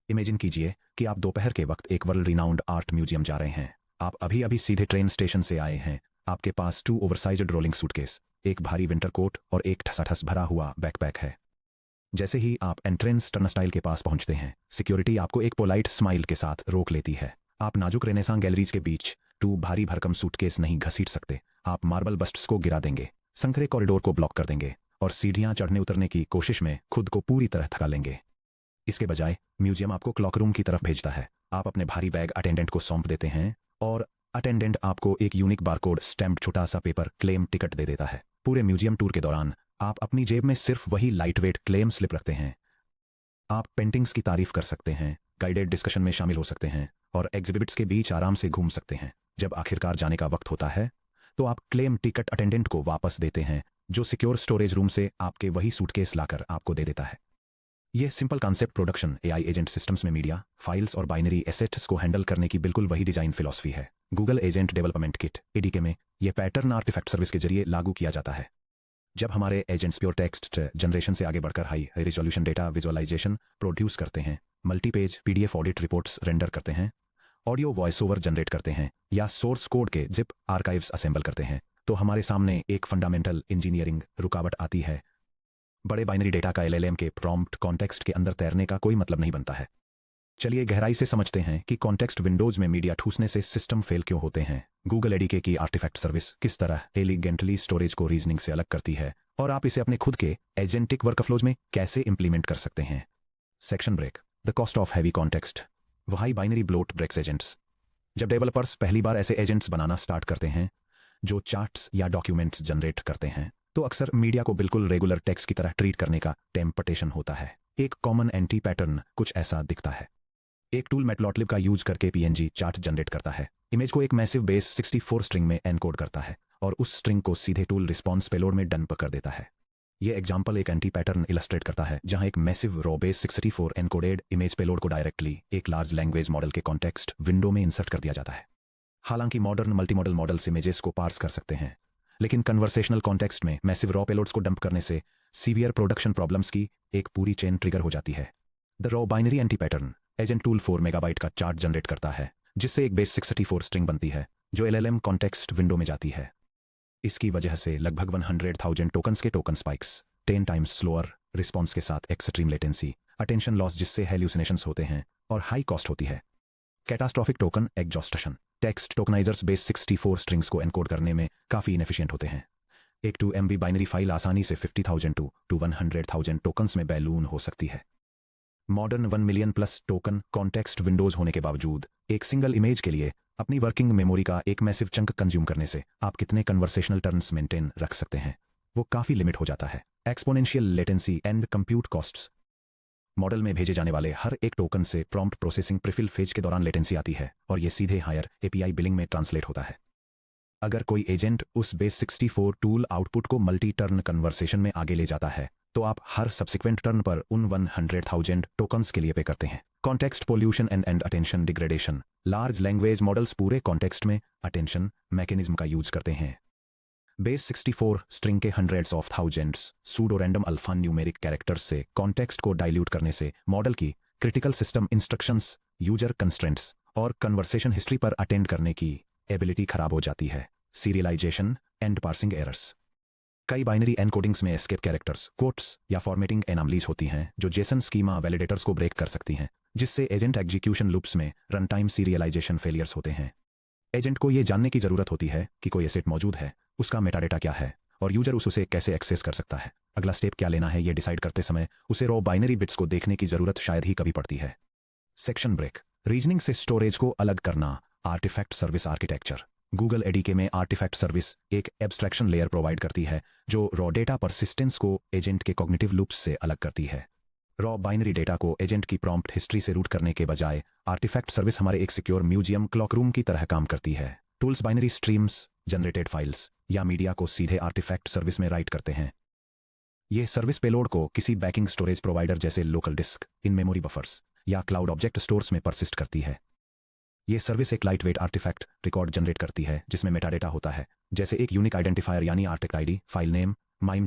Imagine कीजिए कि आप दोपहर के वक्त एक वर्ल्ड रिनाउंड आर्ट म्यूजियम जा रहे हैं। आप अभी अभी सीधे ट्रेन स्टेशन से आए हैं। आपके पास 2 ओवरसाइज्ड रोलिंग सूटकेस, एक भारी विंटर कोट और एक ठसाठस भरा हुआ बैकपैक है। जैसे ही आप एंट्रेंस टर्नस्टाइल के पास पहुंचते हैं, सिक्योरिटी आपको एक पोलाइट स्माइल के साथ रोक लेती है। आप नाजुक रेनेसां गैलरीज के बीच 2 भारी भरकम सूटकेस नहीं घसीट सकते। आप मार्बल बस्ट्स को गिरा देंगे, संकरे कॉरिडोर को ब्लॉक कर देंगे और सीढ़ियां चढ़ने उतरने की कोशिश में खुद को पूरी तरह थका लेंगे। इसके बजाय म्यूजियम आपको क्लॉक रूम की तरफ भेजता है। आप अपने भारी बैग अटेंडेंट को सौंप देते हैं और अटेंडेंट आपको एक यूनिक बारकोड स्टैम्प्ड छोटा सा पेपर क्लेम टिकट दे देता है। पूरे म्यूजियम टूर के दौरान आप अपनी जेब में सिर्फ वही लाइटवेट क्लेम स्लिप रखते हैं। आप पेंटिंग्स की तारीफ कर सकते हैं, गाइडेड डिस्कशन में शामिल हो सकते हैं और एग्जिबिट्स के बीच आराम से घूम सकते हैं। जब आखिरकार जाने का वक्त होता है तो आप क्लेम टिकट अटेंडेंट को वापस देते हैं, जो सिक्योर स्टोरेज रूम से आपके वही सूटकेस लाकर आपको दे देता है। यह simple concept production AI agent systems में मीडिया, फाइल्स और बाइनरी एसेट्स को हैंडल करने की बिल्कुल वही डिजाइन फिलॉसफी है। गूगल एजेंट डेवलपमेंट किट एडीके में यह पैटर्न आर्टिफैक्ट सर्विस के जरिए लागू किया जाता है। जब हमारे एजेंट्स प्योर टेक्स्ट जनरेशन से आगे बढ़कर high resolution data visualisation produce करते हैं, multi page PDF audit reports render करते हैं, ऑडियो वॉइस ओवर जनरेट करते हैं या सोर्स कोड के जिप आर्काइव्स असेंबल करते हैं, तो हमारे सामने एक फंडामेंटल इंजीनियरिंग रुकावट आती है। बड़े बाइनरी डेटा का एलएलएम के प्रॉम्प्ट कॉन्टेक्स्ट के अंदर तैरने का कोई मतलब नहीं बनता है। चलिए गहराई से समझते हैं कि कॉन्टेक्स्ट विंडोज में मीडिया ठूसने से सिस्टम फेल क्यों होते हैं। गूगल एडीके की आर्टिफैक्ट सर्विस किस तरह एलिगेंटली स्टोरेज को रीजनिंग से अलग करती है और आप इसे अपने खुद के एजेंटिक वर्कफ्लोज में कैसे इंप्लीमेंट कर सकते हैं। Section break, the cost of heavy context. Why binary bloat breaks agents. जब डेवलपर्स पहली बार ऐसे एजेंट्स बनाना स्टार्ट करते हैं जो चार्ट्स या डॉक्यूमेंट्स जनरेट करते हैं, तो अक्सर मीडिया को बिल्कुल रेगुलर टेक्स्ट की तरह ट्रीट करने का टेम्पटेशन होता है। एक कॉमन एंटी पैटर्न कुछ ऐसा दिखता है। एक टूल मैटप्लॉटलिब का यूज करके पीएनजी चार्ट जनरेट करता है, इमेज को एक मैसिव बेस 64 स्ट्रिंग में एनकोड करता है और उस स्ट्रिंग को सीधे टूल रिस्पॉन्स पेलोड में डंप कर देता है। यह एग्जांपल एक एंटी पैटर्न इलस्ट्रेट करता है जहां एक massive raw base 64 encoded image payload को डायरेक्टली एक लार्ज लैंग्वेज मॉडल के कॉन्टेक्स्ट विंडो में इंसर्ट कर दिया जाता है। हालांकि मॉडर्न मल्टीमॉडल मॉडल्स इमेजेस को पार्स कर सकते हैं, लेकिन कन्वर्सेशनल कॉन्टेक्स्ट में मैसिव रॉ पेलोड्स को डंप करने से सीवियर प्रोडक्शन प्रॉब्लम्स की एक पूरी चेन ट्रिगर हो जाती है। The raw binary anti pattern agent tool 4 megabyte का चार्ट जनरेट करता है, जिससे एक बेस 64 स्ट्रिंग बनती है जो एलएलएम कॉन्टेक्स्ट विंडो में जाती है। इसकी वजह से लगभग 100,000 टोकन्स के token spikes, 10 times slower response के साथ एक्सट्रीम लेटेंसी, अटेंशन लॉस जिससे हेल्यूसिनेशंस होते हैं और हाई कॉस्ट होती है। Catastrophic token exhaustion. Text tokenisers base 64 strings को एनकोड करने में काफ़ी इनएफिशिएंट होते हैं। एक 2 MB बाइनरी फाइल आसानी से 50,000 to 100,000 टोकन्स में बैलून हो सकती है। Modern 1 million plus token context Windows होने के बावजूद एक सिंगल इमेज के लिए अपनी वर्किंग मेमोरी का एक मैसिव चंक कंज्यूम करने से आप कितने कन्वर्सेशनल टर्न्स मेंटेन रख सकते हैं, वो काफ़ी लिमिट हो जाता है। Exponential latency and compute costs. Model में भेजे जाने वाले हर एक टोकन से प्रॉम्प्ट प्रोसेसिंग प्रीफिल फेज के दौरान लेटेंसी आती है और ये सीधे हायर एपीआई बिलिंग में ट्रांसलेट होता है। अगर कोई एजेंट उस बेस 64 टूल आउटपुट को मल्टी टर्न कन्वर्सेशन में आगे ले जाता है, तो आप हर सब्सिक्वेंट टर्न पर उन 100,000 टोकन्स के लिए पे करते हैं। Context pollution and attention degradation. Large language models पूरे कॉन्टेक्स्ट में अटेंशन मैकेनिज्म का यूज करते हैं। बेस 64 स्ट्रिंग के hundreds of thousands pseudo random alpha numeric characters से कॉन्टेक्स्ट को डाइल्यूट करने से मॉडल की critical system instructions, user constraints और कन्वर्सेशन हिस्ट्री पर अटेंड करने की एबिलिटी खराब हो जाती है। Serialisation and parsing errors. कई बाइनरी एनकोडिंग्स में एस्केप कैरेक्टर्स, कोट्स या फॉर्मेटिंग एनामलीज होती हैं जो जेसन स्कीमा वैलिडेटर्स को ब्रेक कर सकती हैं, जिससे एजेंट एग्जीक्यूशन लूप्स में रन टाइम सीरियलाइजेशन फेलियर्स होते हैं। एजेंट को यह जानने की जरूरत होती है कि कोई एसेट मौजूद है, उसका मेटाडेटा क्या है और यूजर उसे कैसे एक्सेस कर सकता है। अगला स्टेप क्या लेना है, यह डिसाइड करते समय उसे रॉ बाइनरी बिट्स को देखने की जरूरत शायद ही कभी पड़ती है। सेक्शन ब्रेक, रीजनिंग से स्टोरेज को अलग करना। Artifact service architecture. Google ADK में आर्टिफैक्ट सर्विस एक एब्स्ट्रैक्शन लेयर प्रोवाइड करती है जो रॉ डेटा परसिस्टेंस को एजेंट के कॉग्निटिव लूप्स से अलग करती है। रॉ बाइनरी डेटा को एजेंट की प्रॉम्प्ट हिस्ट्री से रूट करने के बजाय आर्टिफैक्ट सर्विस हमारे एक सिक्योर म्यूजियम क्लॉक रूम की तरह काम करती है। Tools binary streams, generated files या मीडिया को सीधे आर्टिफैक्ट सर्विस में राइट करते हैं। यह सर्विस पेलोड को किसी बैकिंग स्टोरेज प्रोवाइडर जैसे local disk, in memory buffers या क्लाउड ऑब्जेक्ट स्टोर्स में परसिस्ट करती है। यह सर्विस एक लाइटवेट आर्टिफैक्ट रिकॉर्ड जनरेट करती है जिसमें मेटाडेटा होता है, जैसे एक यूनिक आइडेंटिफायर यानी artifact ID, file name, MIME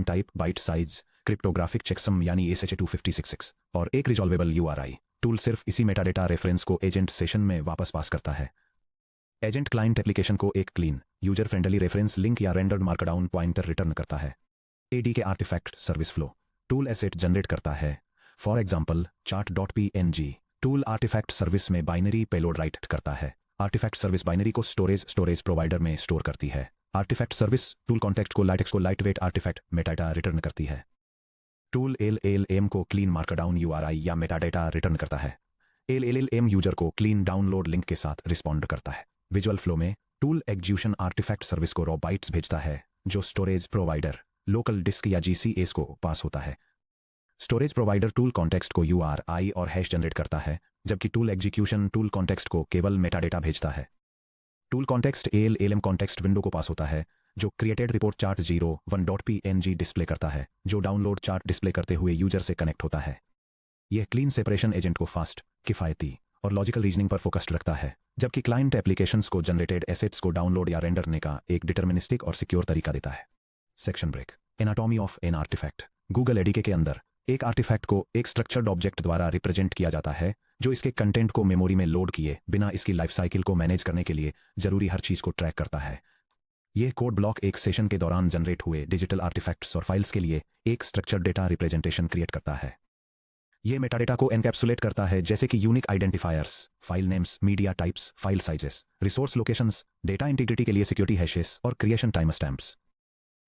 type, byte size, cryptographic checksum यानी SHA-256 और एक रिजॉल्वेबल URI। टूल सिर्फ इसी मेटाडेटा रेफरेंस को एजेंट सेशन में वापस पास करता है। एजेंट क्लाइंट एप्लीकेशन को एक clean user friendly reference link या रेंडर्ड मार्कडाउन पॉइंटर रिटर्न करता है। एडी के artifact service flow tool asset generate करता है। For example chart.png tool artifact service में बाइनरी पेलोड राइट करता है। आर्टिफैक्ट सर्विस बाइनरी को स्टोरेज प्रोवाइडर में स्टोर करती है। आर्टिफैक्ट सर्विस टूल कॉन्टेक्स्ट को लाइटवेट आर्टिफैक्ट मेटाडेटा रिटर्न करती है। टूल LLM को क्लीन मार्कडाउन URI या मेटाडेटा रिटर्न करता है। LLM यूजर को क्लीन डाउनलोड लिंक के साथ रिस्पॉन्ड करता है। विजुअल फ्लो में टूल एग्जीक्यूशन आर्टिफैक्ट सर्विस को रॉ बाइट्स भेजता है जो स्टोरेज प्रोवाइडर लोकल डिस्क या GCS को पास होता है। स्टोरेज प्रोवाइडर टूल कॉन्टेक्स्ट को URI और हैश जनरेट करता है, जबकि टूल एग्जीक्यूशन टूल कॉन्टेक्स्ट को केवल मेटाडेटा भेजता है। Tool context LLM context window को पास होता है जो क्रिएटेड रिपोर्ट chart01.png डिस्प्ले करता है, जो डाउनलोड चार्ट डिस्प्ले करते हुए यूजर से कनेक्ट होता है। यह क्लीन सेपरेशन एजेंट को फास्ट, किफायती और लॉजिकल रीजनिंग पर फोकस्ड रखता है, जबकि क्लाइंट एप्लीकेशंस को जनरेटेड एसेट्स को डाउनलोड या रेंडर करने का एक डिटर्मिनिस्टिक और सिक्योर तरीका देता है। Section break anatomy of an artifact Google ADK के अंदर एक आर्टिफैक्ट को एक स्ट्रक्चर्ड ऑब्जेक्ट द्वारा रिप्रेजेंट किया जाता है जो इसके कंटेंट को मेमोरी में लोड किए बिना इसकी लाइफ साइकिल को मैनेज करने के लिए जरूरी हर चीज को ट्रैक करता है। यह कोड ब्लॉक एक सेशन के दौरान जनरेट हुए डिजिटल आर्टिफैक्ट्स और फाइल्स के लिए एक स्ट्रक्चर्ड डेटा रिप्रेजेंटेशन क्रिएट करता है। यह मेटाडेटा को एनकैप्सुलेट करता है, जैसे कि unique identifiers, file names, media types, file sizes, resource locations, data integrity के लिए सिक्योरिटी हैशेस और क्रिएशन टाइम स्टैम्प्स।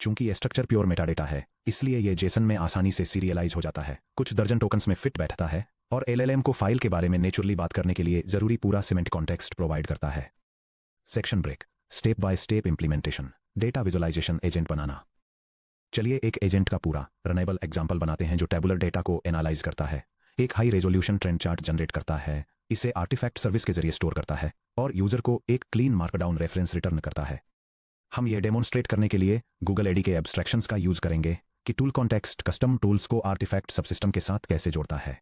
चूंकि यह स्ट्रक्चर प्योर मेटाडेटा है, इसलिए यह जेसन में आसानी से सीरियलाइज हो जाता है, कुछ दर्जन टोकन्स में फिट बैठता है और LLM को फाइल के बारे में नेचुरली बात करने के लिए जरूरी पूरा सिमेंट कॉन्टेक्स्ट प्रोवाइड करता है। Section break step by step implementation data visualisation agent बनाना। चलिए एक एजेंट का पूरा रनेबल एग्जाम्पल बनाते हैं जो टेबुलर डेटा को एनालाइज करता है, एक high resolution trend chart generate करता है, इसे आर्टिफैक्ट सर्विस के जरिए स्टोर करता है और यूजर को एक क्लीन मार्कडाउन रेफरेंस रिटर्न करता है। हम यह डेमोन्स्ट्रेट करने के लिए गूगल एडी के एब्स्ट्रैक्शंस का यूज करेंगे कि टूल कॉन्टेक्स्ट कस्टम टूल्स को आर्टिफैक्ट सबसिस्टम के साथ कैसे जोड़ता है।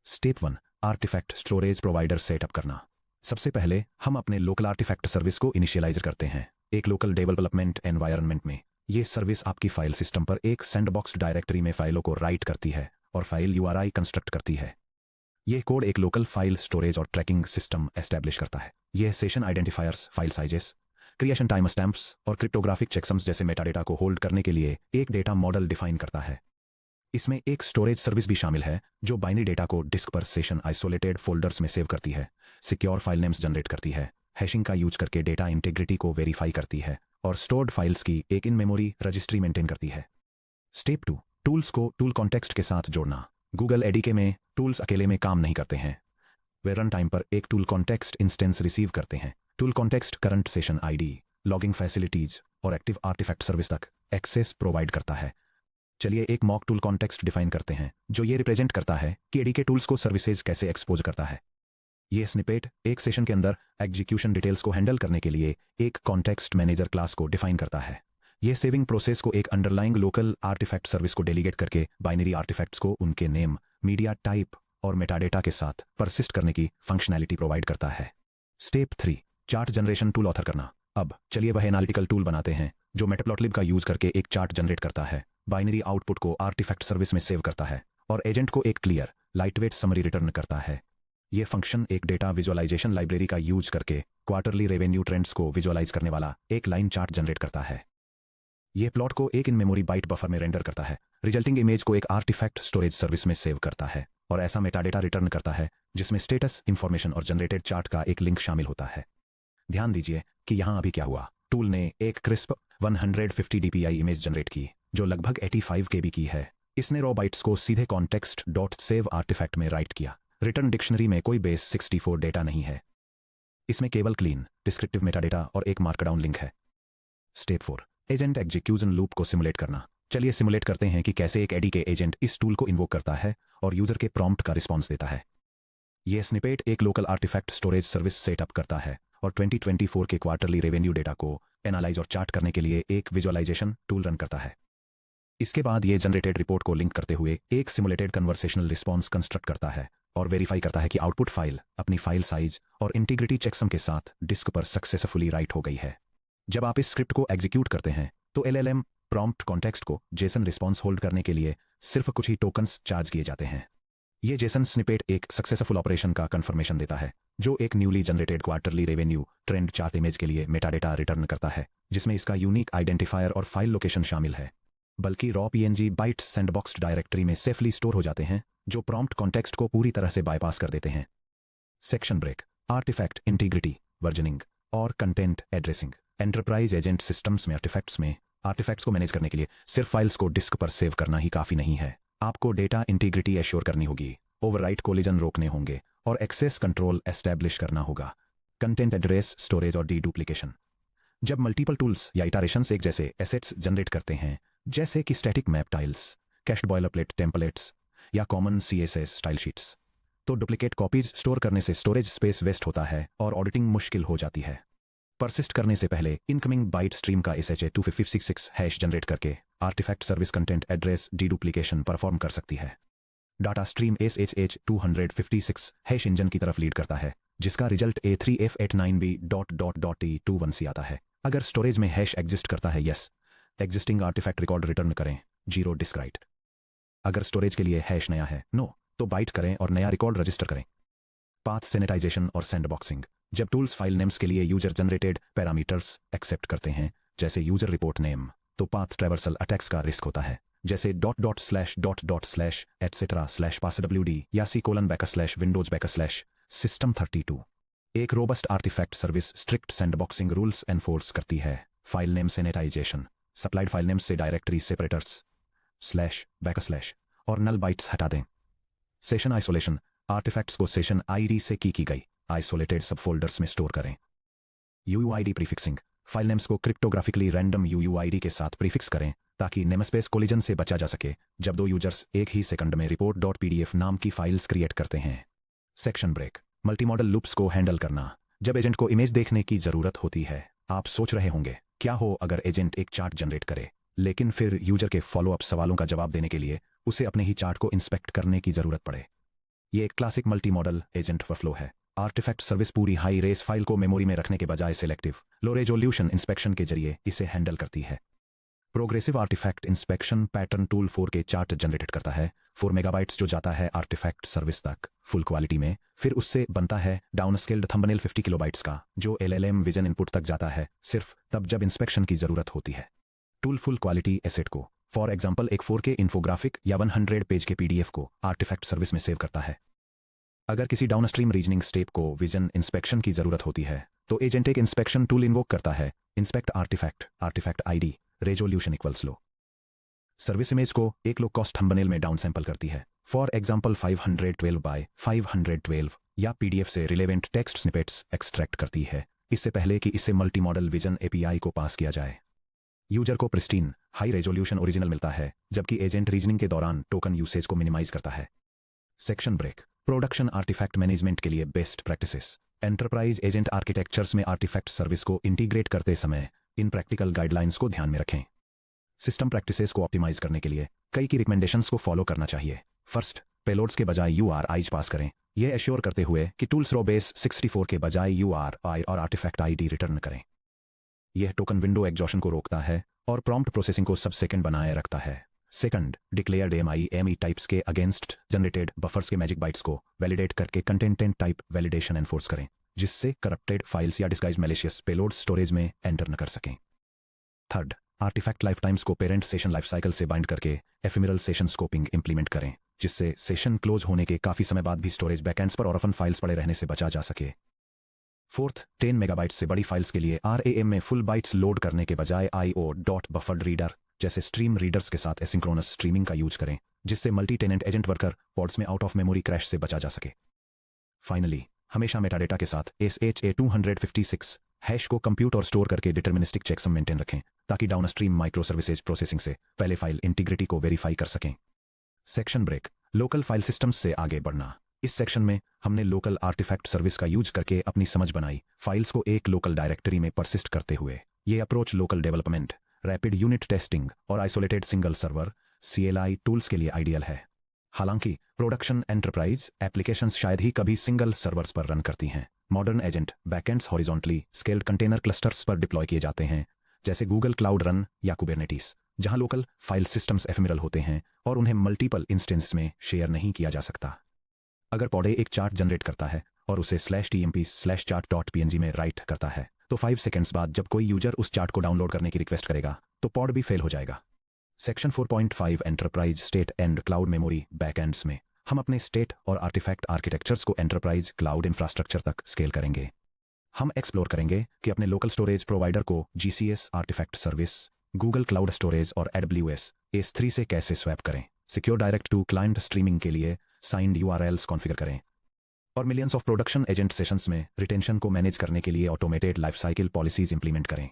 Step 1 artifact storage provider setup करना। सबसे पहले हम अपने लोकल आर्टिफैक्ट सर्विस को इनिशियलाइज करते हैं एक लोकल डेवलपमेंट एनवायरनमेंट में। यह सर्विस आपकी फाइल सिस्टम पर एक सैंडबॉक्स डायरेक्टरी में फाइलों को राइट करती है और फाइल URI कंस्ट्रक्ट करती है। यह कोड एक लोकल फाइल स्टोरेज और ट्रैकिंग सिस्टम एस्टैब्लिश करता है। यह session identifiers, file sizes, creation time stamps और क्रिप्टोग्राफिक चेकसम्स जैसे मेटाडेटा को होल्ड करने के लिए एक डेटा मॉडल डिफाइन करता है। इसमें एक स्टोरेज सर्विस भी शामिल है जो बाइनरी डेटा को डिस्क पर सेशन आइसोलेटेड फोल्डर्स में सेव करती है, सिक्योर फाइल नेम्स जनरेट करती है, हैशिंग का यूज करके डेटा इंटीग्रिटी को वेरीफाई करती है और स्टोर्ड फाइल्स की एक इन मेमोरी रजिस्ट्री मेंटेन करती है। स्टेप 2 टूल्स को टूल कॉन्टेक्स्ट के साथ जोड़ना। गूगल एडीके में टूल्स अकेले में काम नहीं करते हैं, वे रन टाइम पर एक टूल कॉन्टेक्स्ट इंस्टेंस रिसीव करते हैं। Tool context current session ID, logging facilities और एक्टिव आर्टिफैक्ट सर्विस तक एक्सेस प्रोवाइड करता है। चलिए एक मॉक टूल कॉन्टेक्स्ट डिफाइन करते हैं जो ये रिप्रेजेंट करता है कि एडीके टूल्स को सर्विसेज कैसे एक्सपोज करता है। यह स्निपेट एक सेशन के अंदर एग्जीक्यूशन डिटेल्स को हैंडल करने के लिए एक कॉन्टेक्स्ट मैनेजर क्लास को डिफाइन करता है। यह सेविंग प्रोसेस को एक अंडरलाइंग लोकल आर्टिफैक्ट सर्विस को डेलीगेट करके बाइनरी आर्टिफैक्ट्स को उनके नेम, मीडिया टाइप और मेटाडेटा के साथ परसिस्ट करने की फंक्शनैलिटी प्रोवाइड करता है। Step 3 chart generation tool author करना। अब चलिए वह एनालिटिकल टूल बनाते हैं जो मैटप्लॉटलिब का यूज करके एक चार्ट जनरेट करता है, बाइनरी आउटपुट को आर्टिफैक्ट सर्विस में सेव करता है और एजेंट को एक क्लियर लाइटवेट समरी रिटर्न करता है। यह फंक्शन एक डेटा विजुअलाइजेशन लाइब्रेरी का यूज करके क्वार्टरली रेवेन्यू ट्रेंड्स को विजुअलाइज करने वाला एक लाइन चार्ट जनरेट करता है। यह प्लॉट को एक इन मेमोरी बाइट बफर में रेंडर करता है, रिजल्टिंग इमेज को एक आर्टिफैक्ट स्टोरेज सर्विस में सेव करता है और ऐसा मेटाडेटा रिटर्न करता है जिसमें स्टेटस, इंफॉर्मेशन और जनरेटेड चार्ट का एक लिंक शामिल होता है। ध्यान दीजिए कि यहां अभी क्या हुआ। टूल ने एक क्रिस्प 150 dpi इमेज जनरेट की जो लगभग 85 KB की है। इसने रॉ बाइट्स को सीधे कॉन्टेक्स्ट डॉट सेव आर्टिफैक्ट में राइट किया। रिटर्न डिक्शनरी में कोई बेस 64 डेटा नहीं है, इसमें केवल क्लीन डिस्क्रिप्टिव मेटाडेटा और एक मार्कडाउन लिंक है। स्टेप 4 एजेंट एग्जीक्यूशन लूप को सिमुलेट करना। चलिए सिमुलेट करते हैं कि कैसे एक एडीके एजेंट इस टूल को इन्वोक करता है और यूजर के प्रॉम्प्ट का रिस्पॉन्स देता है। यह स्निपेट एक local artifact storage service setup करता है और 2024 के क्वार्टरली रेवेन्यू डेटा को एनालाइज और चार्ट करने के लिए एक विजुअलाइजेशन टूल रन करता है। इसके बाद यह जनरेटेड रिपोर्ट को लिंक करते हुए एक सिमुलेटेड कन्वर्सेशनल रिस्पॉन्स कंस्ट्रक्ट करता है और वेरीफाई करता है कि आउटपुट फाइल अपनी फाइल साइज और इंटीग्रिटी चेकसम के साथ डिस्क पर सक्सेसफुली राइट हो गई है। जब आप इस स्क्रिप्ट को एग्जीक्यूट करते हैं तो LLM प्रॉम्प्ट कॉन्टेक्स्ट को जेसन रिस्पॉन्स होल्ड करने के लिए सिर्फ कुछ ही टोकन्स चार्ज किए जाते हैं। ये जेसन स्निपेट एक सक्सेसफुल ऑपरेशन का कंफर्मेशन देता है, जो एक newly generated quarterly revenue trend chart image के लिए मेटाडेटा रिटर्न करता है, जिसमें इसका यूनिक आइडेंटिफायर और फाइल लोकेशन शामिल है। बल्कि raw PNG byte sandbox directory में सेफली स्टोर हो जाते हैं, जो प्रॉम्प्ट कॉन्टेक्स्ट को पूरी तरह से बाईपास कर देते हैं। Section break. Artifact integrity, versioning और content addressing. Enterprise agent systems में आर्टिफैक्ट्स को मैनेज करने के लिए सिर्फ फाइल्स को डिस्क पर सेव करना ही काफी नहीं है। आपको डेटा इंटीग्रिटी एश्योर करनी होगी, ओवरराइट कोलिजन रोकने होंगे और एक्सेस कंट्रोल एस्टैब्लिश करना होगा। कंटेंट एड्रेस, स्टोरेज और डीडुप्लीकेशन। जब मल्टीपल टूल्स या इटरेशंस एक जैसे एसेट्स जनरेट करते हैं, जैसे कि static map tiles, cached boilerplate templates या कॉमन सीएसएस स्टाइल शीट्स, तो डुप्लीकेट कॉपीज स्टोर करने से स्टोरेज स्पेस वेस्ट होता है और ऑडिटिंग मुश्किल हो जाती है। परसिस्ट करने से पहले इनकमिंग बाइट स्ट्रीम का SHA-256 हैश जनरेट करके artifact service content address deduplication perform कर सकती है। Data stream SHA-256 hash engine की तरफ लीड करता है, जिसका रिजल्ट A3F89B.T21C आता है। अगर स्टोरेज में हैश एग्जिस्ट करता है, yes, existing artifact record return करें, 0 डिस्क राइट। अगर स्टोरेज के लिए हैश नया है, नो, तो बाइट करें और नया रिकॉर्ड रजिस्टर करें। पाथ सैनिटाइजेशन और सैंडबॉक्सिंग। जब टूल्स फाइल नेम्स के लिए यूजर जनरेटेड पैरामीटर्स एक्सेप्ट करते हैं, जैसे यूजर रिपोर्ट नेम, तो पाथ ट्रैवर्सल अटैक्स का रिस्क होता है, जैसे .. etc/passwd या c:\_windows/system32। एक robust artifact service strict sandboxing rules enforce करती है। File name sanitisation, supplied file names से डायरेक्टरी सेपरेटर्स // और नल बाइट्स हटा दें। सेशन आइसोलेशन, आर्टिफैक्ट्स को सेशन आईडी से की गई आइसोलेटेड सबफोल्डर्स में स्टोर करें। यूयूआईडी प्रीफिक्सिंग, फाइल नेम्स को क्रिप्टोग्राफिकली रैंडम यूयूआईडी के साथ प्रीफिक्स करें, ताकि नेमस्पेस कोलिजन से बचा जा सके जब दो यूजर्स एक ही सेकंड में report.pdf नाम की फाइल्स क्रिएट करते हैं। Section break. मल्टीमॉडल लूप्स को हैंडल करना। जब एजेंट को इमेज देखने की जरूरत होती है, आप सोच रहे होंगे, क्या हो अगर एजेंट एक चार्ट जनरेट करे, लेकिन फिर यूजर के फॉलोअप सवालों का जवाब देने के लिए उसे अपने ही चार्ट को इंस्पेक्ट करने की जरूरत पड़े। ये एक classic multi modal agent workflow है। आर्टिफैक्ट सर्विस पूरी हाई रेस फाइल को मेमोरी में रखने के बजाय सिलेक्टिव लो रेजोल्यूशन इंस्पेक्शन के जरिए इसे हैंडल करती है। Progressive artifact inspection pattern tool 4 के चार्ट जनरेट करता है। 4 मेगाबाइट्स जो जाता है आर्टिफैक्ट सर्विस तक फुल क्वालिटी में, फिर उससे बनता है डाउनस्केल्ड थंबनेल 50 किलोबाइट्स का, जो LLM विजन इनपुट तक जाता है सिर्फ तब जब इंस्पेक्शन की जरूरत होती है। टूल फुल क्वालिटी एसेट को, फॉर एग्जाम्पल एक 4K इन्फोग्राफिक या 100 पेज के PDF को आर्टिफैक्ट सर्विस में सेव करता है। अगर किसी डाउनस्ट्रीम रीजनिंग स्टेप को विजन इंस्पेक्शन की जरूरत होती है, तो एजेंट एक इंस्पेक्शन टूल इन्वोक करता है, inspect artifact ID resolution equals low. Service image को एक लो कॉस्ट थंबनेल में डाउन सैंपल करती है, फॉर एग्जाम्पल 512 बाय 512, या PDF से रिलेवेंट टेक्स्ट स्निपेट्स एक्सट्रैक्ट करती है, इससे पहले कि इसे मल्टी मॉडल विजन API को पास किया जाए। यूजर को प्रिस्टीन हाई रेजोल्यूशन ओरिजिनल मिलता है, जबकि एजेंट रीजनिंग के दौरान टोकन यूसेज को मिनिमाइज करता है। Section break. Production artifact management के लिए best practices. Enterprise agent architectures में आर्टिफैक्ट सर्विस को इंटीग्रेट करते समय इन प्रैक्टिकल गाइडलाइंस को ध्यान में रखें। सिस्टम प्रैक्टिसेस को ऑप्टिमाइज करने के लिए कई की रिकमेंडेशंस को फॉलो करना चाहिए। फर्स्ट, पेलोड्स के बजाय URIs पास करें, यह एश्योर करते हुए कि टूल्स रो बेस 64 के बजाय URI और आर्टिफैक्ट ID रिटर्न करें। यह टोकन विंडो एग्जॉशन को रोकता है और प्रॉम्प्ट प्रोसेसिंग को सब सेकंड बनाए रखता है। सेकंड, डिक्लेयर्ड MIME टाइप्स के अगेंस्ट जनरेटेड बफर्स के मैजिक बाइट्स को वैलिडेट करके कंटेंट टाइप वैलिडेशन एनफोर्स करें, जिससे करप्टेड फाइल्स या डिस्गाइज मैलिशियस पेलोड स्टोरेज में एंटर न कर सकें। थर्ड, आर्टिफैक्ट लाइफ टाइम्स को पेरेंट सेशन लाइफ साइकिल से बाइंड करके एफिमेरल सेशन स्कोपिंग इंप्लीमेंट करें, जिससे सेशन क्लोज होने के काफी समय बाद भी स्टोरेज बैकएंड्स पर ऑर्फन फाइल्स पड़े रहने से बचा जा सके। फोर्थ, 10 मेगाबाइट्स से बड़ी फाइल्स के लिए RAM में फुल बाइट्स लोड करने के बजाय IO.buffered रीडर जैसे स्ट्रीम रीडर्स के साथ एसिंक्रोनस स्ट्रीमिंग का यूज करें, जिससे multi tenant agent worker pods में आउट ऑफ मेमोरी क्रैश से बचा जा सके। फाइनली, हमेशा मेटाडेटा के साथ SHA-256 हैश को कंप्यूट और स्टोर करके डिटर्मिनिस्टिक चेकसम मेंटेन रखें, ताकि डाउनस्ट्रीम माइक्रो सर्विसेज प्रोसेसिंग से पहले फाइल इंटीग्रिटी को वेरीफाई कर सकें। Section break. Local file systems से आगे बढ़ना। इस सेक्शन में हमने लोकल आर्टिफैक्ट सर्विस का यूज करके अपनी समझ बनाई, फाइल्स को एक लोकल डायरेक्टरी में परसिस्ट करते हुए। ये approach local development, rapid unit testing और isolated single server CLI tools के लिए आइडियल है। हालांकि प्रोडक्शन एंटरप्राइज एप्लीकेशंस शायद ही कभी सिंगल सर्वर्स पर रन करती हैं। Modern agent backends horizontally scaled container clusters पर डिप्लॉय किए जाते हैं, जैसे गूगल क्लाउड रन या कुबरनेटिस, जहां लोकल फाइल सिस्टम्स एफिमेरल होते हैं और उन्हें मल्टीपल इंस्टेंस में शेयर नहीं किया जा सकता। अगर पॉडे एक चार्ट जनरेट करता है और उसे /tmp/chart.png में राइट करता है तो 5 सेकंड्स बाद जब कोई यूजर उस चार्ट को डाउनलोड करने की रिक्वेस्ट करेगा तो पॉड भी फेल हो जाएगा। Section 4.5 enterprise state and cloud memory backends में हम अपने स्टेट और आर्टिफैक्ट आर्किटेक्चर्स को एंटरप्राइज क्लाउड इंफ्रास्ट्रक्चर तक स्केल करेंगे। हम एक्सप्लोर करेंगे कि अपने लोकल स्टोरेज प्रोवाइडर को GCS artifact service, Google cloud storage और AWS S3 से कैसे स्वैप करें, secure direct to client streaming के लिए साइंड यूआरएल्स कॉन्फ़िगर करें और millions of production agent sessions में रिटेंशन को मैनेज करने के लिए ऑटोमेटेड लाइफसाइकिल पॉलिसीज इंप्लीमेंट करें।